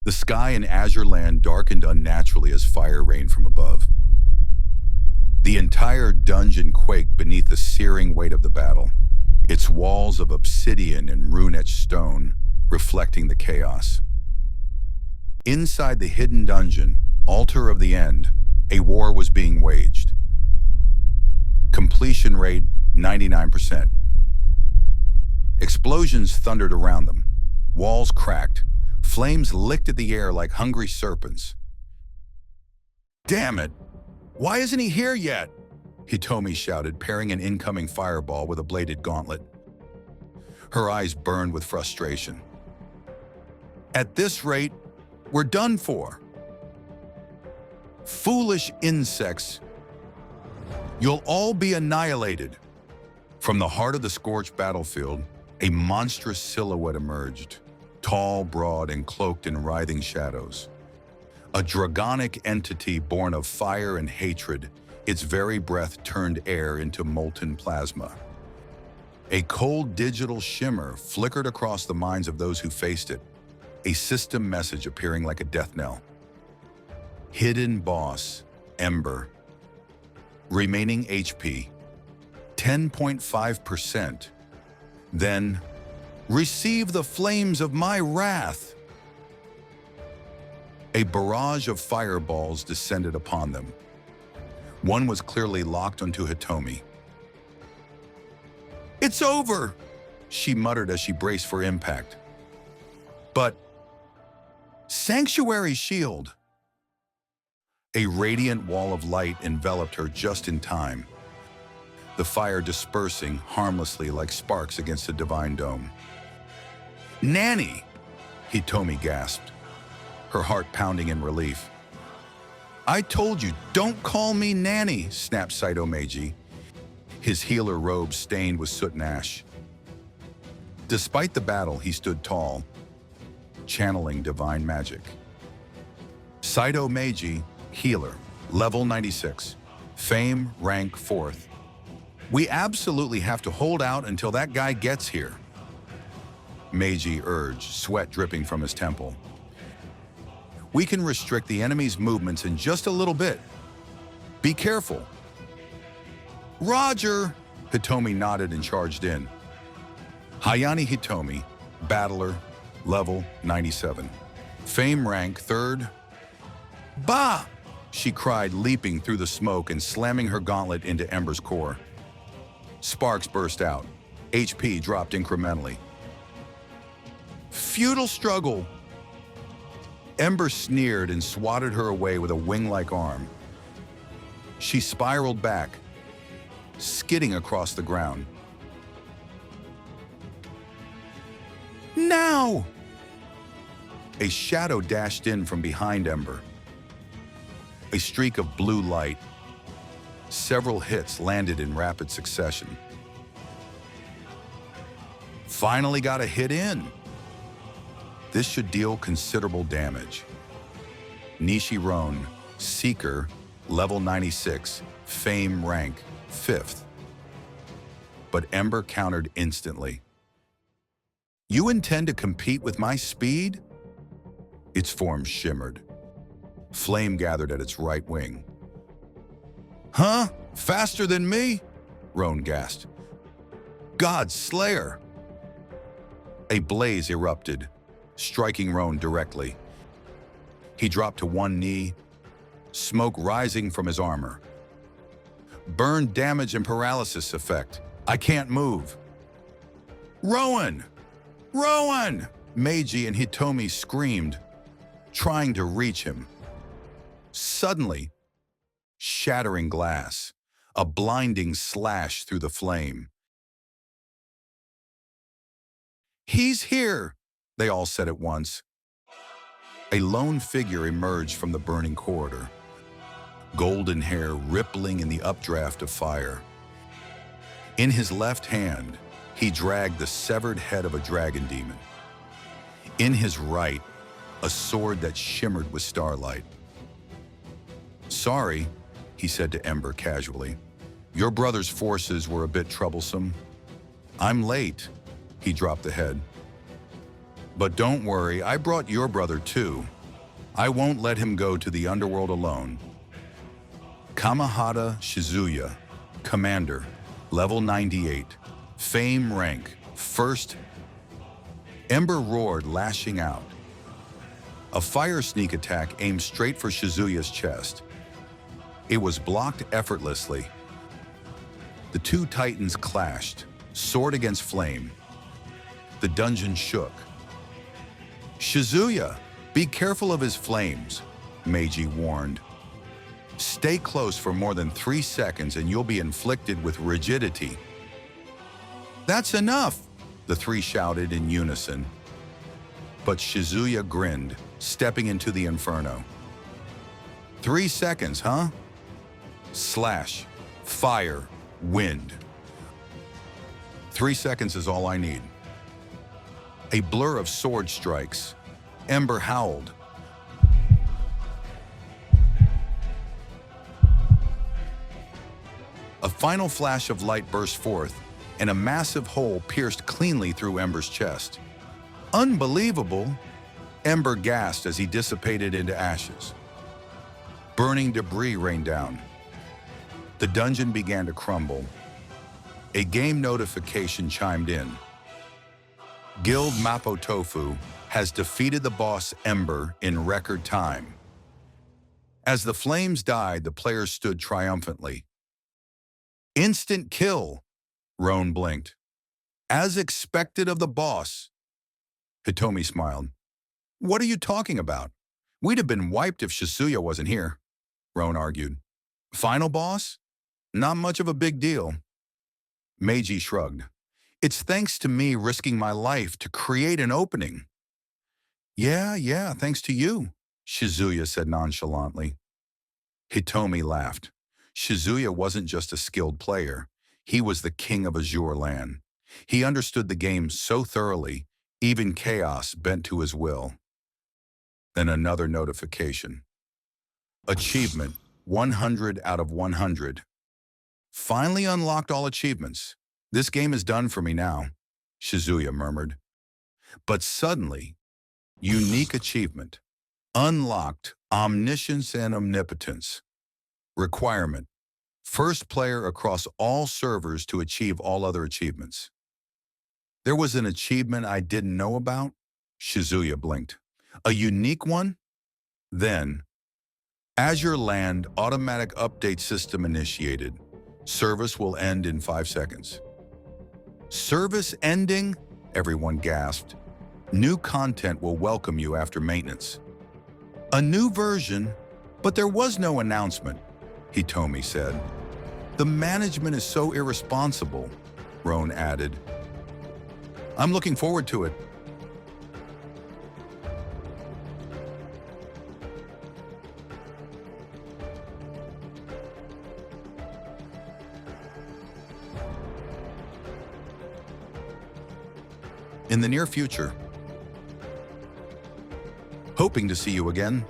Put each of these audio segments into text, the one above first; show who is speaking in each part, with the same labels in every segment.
Speaker 1: The sky in Azure Land darkened unnaturally as fire rained from above. The entire dungeon quaked beneath the searing weight of the battle, its walls of obsidian and rune-etched stone reflecting the chaos. Inside the hidden dungeon, Altar of the End, a war was being waged. Completion rate 99%. Explosions thundered around them. Walls cracked. Flames licked at the air like hungry serpents. "Damn it! Why isn't he here yet?" Hitomi shouted, parrying an incoming fireball with a bladed gauntlet. Her eyes burned with frustration. "At this rate, we're done for. Foolish insects. You'll all be annihilated." From the heart of the scorched battlefield, a monstrous silhouette emerged, tall, broad, and cloaked in writhing shadows. A dragonic entity born of fire and hatred, its very breath turned air into molten plasma. A cold digital shimmer flickered across the minds of those who faced it, a system message appearing like a death knell. Hidden boss, Ember. Remaining HP, 10.5%. Then, receive the flames of my wrath. A barrage of fireballs descended upon them. One was clearly locked onto Hitomi. "It's over," she muttered as she braced for impact. But Sanctuary Shield. A radiant wall of light enveloped her just in time, the fire dispersing harmlessly like sparks against a divine dome. "Nanny!" Hitomi gasped, her heart pounding in relief. "I told you, don't call me Nanny," snapped Saito Meiji, his healer robe stained with soot and ash. Despite the battle, he stood tall, channeling divine magic. Saito Meiji, healer, level 96, fame rank 4th. "We absolutely have to hold out until that guy gets here," Meiji urged, sweat dripping from his temple. "We can restrict the enemy's movements in just a little bit. Be careful." "Roger!" Hitomi nodded and charged in. Hayane Hitomi, battler, level 97. Fame rank 3rd. "Bah!" she cried, leaping through the smoke and slamming her gauntlet into Ember's core. Sparks burst out. HP dropped incrementally. "Futile struggle!" Ember sneered and swatted her away with a wing-like arm. She spiraled back, skidding across the ground. "Now!" A shadow dashed in from behind Ember. A streak of blue light. Several hits landed in rapid succession. "Finally got a hit in." This should deal considerable damage. Nishiron, Seeker, level 96, fame rank 5th. But Ember countered instantly. "You intend to compete with my speed?" Its form shimmered. Flame gathered at its right wing. "Huh? Faster than me?" Roan gasped. "God's Slayer!" A blaze erupted, striking Roan directly. He dropped to one knee, smoke rising from his armor. "Burn damage and paralysis effect. I can't move." "Rowan! Rowan!" Meiji and Hitomi screamed, trying to reach him. Suddenly, shattering glass, a blinding slash through the flame. "He's here!" they all said at once. A lone figure emerged from the burning corridor, golden hair rippling in the updraft of fire. In his left hand, he dragged the severed head of a dragon demon. In his right, a sword that shimmered with starlight. "Sorry," he said to Ember casually. "Your brother's forces were a bit troublesome. I'm late." He dropped the head. "But don't worry, I brought your brother too," I won't let him go to the underworld alone. Kamahata Shizuya, Commander, level 98, Fame rank, first. Ember roared, lashing out. A fire sneak attack aimed straight for Shizuya's chest. It was blocked effortlessly. The two titans clashed, sword against flame. The dungeon shook. Shizuya, be careful of his flames, Meiji warned. Stay close for more than 3 seconds and you'll be inflicted with rigidity. That's enough, the three shouted in unison. But Shizuya grinned, stepping into the inferno. 3 seconds, huh? Slash, fire, wind. 3 seconds is all I need. A blur of sword strikes. Ember howled. A final flash of light burst forth, and a massive hole pierced cleanly through Ember's chest. Unbelievable! Ember gasped as he dissipated into ashes. Burning debris rained down. The dungeon began to crumble. A game notification chimed in. Guild Mapo Tofu has defeated the boss Ember in record time. As the flames died, the players stood triumphantly. Instant kill, Roan blinked. As expected of the boss. Hitomi smiled. What are you talking about? We'd have been wiped if Shizuya wasn't here, Roan argued. Final boss? Not much of a big deal. Meiji shrugged. It's thanks to me risking my life to create an opening. Yeah, thanks to you, Shizuya said nonchalantly. Hitomi laughed. Shizuya wasn't just a skilled player. He was the king of Azure Land. He understood the game so thoroughly, even chaos bent to his will. Then another notification. Achievement, 100 out of 100. Finally unlocked all achievements. This game is done for me now, Shizuya murmured. But suddenly, unique achievement. Unlocked omniscience and omnipotence. Requirement. First player across all servers to achieve all other achievements. There was an achievement I didn't know about? Shizuya blinked. A unique one? Then, Azure Land automatic update system initiated. Service will end in 5 seconds. Service ending? Everyone gasped. New content will welcome you after maintenance. A new version? But there was no announcement, Hitomi said. The management is so irresponsible, Roan added. I'm looking forward to it. In the near future. Hoping to see you again.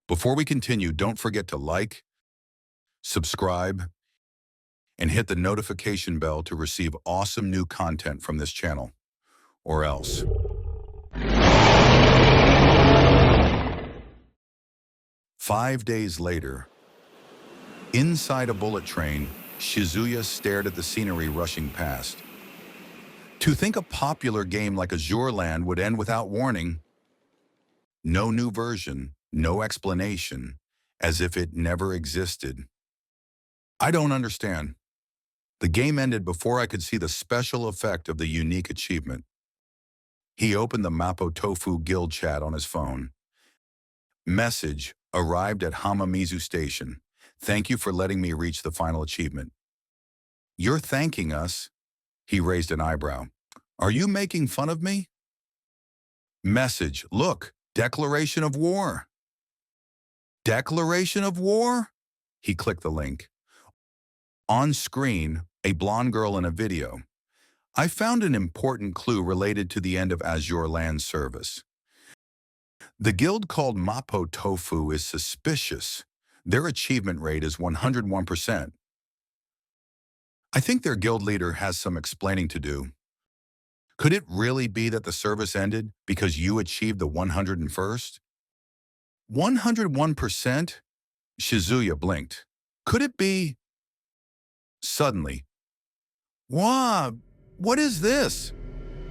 Speaker 1: Before we continue, don't forget to like, subscribe, and hit the notification bell to receive awesome new content from this channel. Or else. Five days later, inside a bullet train, Shizuya stared at the scenery rushing past. To think a popular game like Azure Land would end without warning. No new version, no explanation, as if it never existed. I don't understand. The game ended before I could see the special effect of the unique achievement. He opened the Mapo Tofu guild chat on his phone. Message arrived at Hamamizu Station. Thank you for letting me reach the final achievement. You're thanking us? He raised an eyebrow. Are you making fun of me? Message, look, declaration of war. Declaration of war? He clicked the link. On screen, a blonde girl in a video. I found an important clue related to the end of Azure Land service. The guild called Mapo Tofu is suspicious. Their achievement rate is 101%. I think their guild leader has some explaining to do. Could it really be that the service ended because you achieved the 101st? 101%? Shizuya blinked. Could it be? Suddenly, "Wah! What is this?"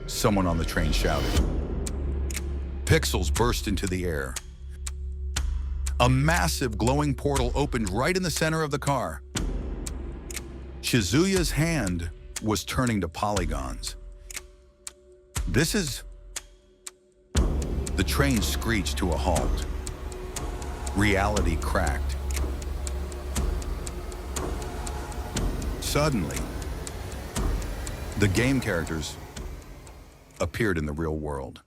Speaker 1: someone on the train shouted. Pixels burst into the air. A massive glowing portal opened right in the center of the car. Shizuya's hand was turning to polygons. This is... The train screeched to a halt. Reality cracked. Suddenly, the game characters appeared in the real world.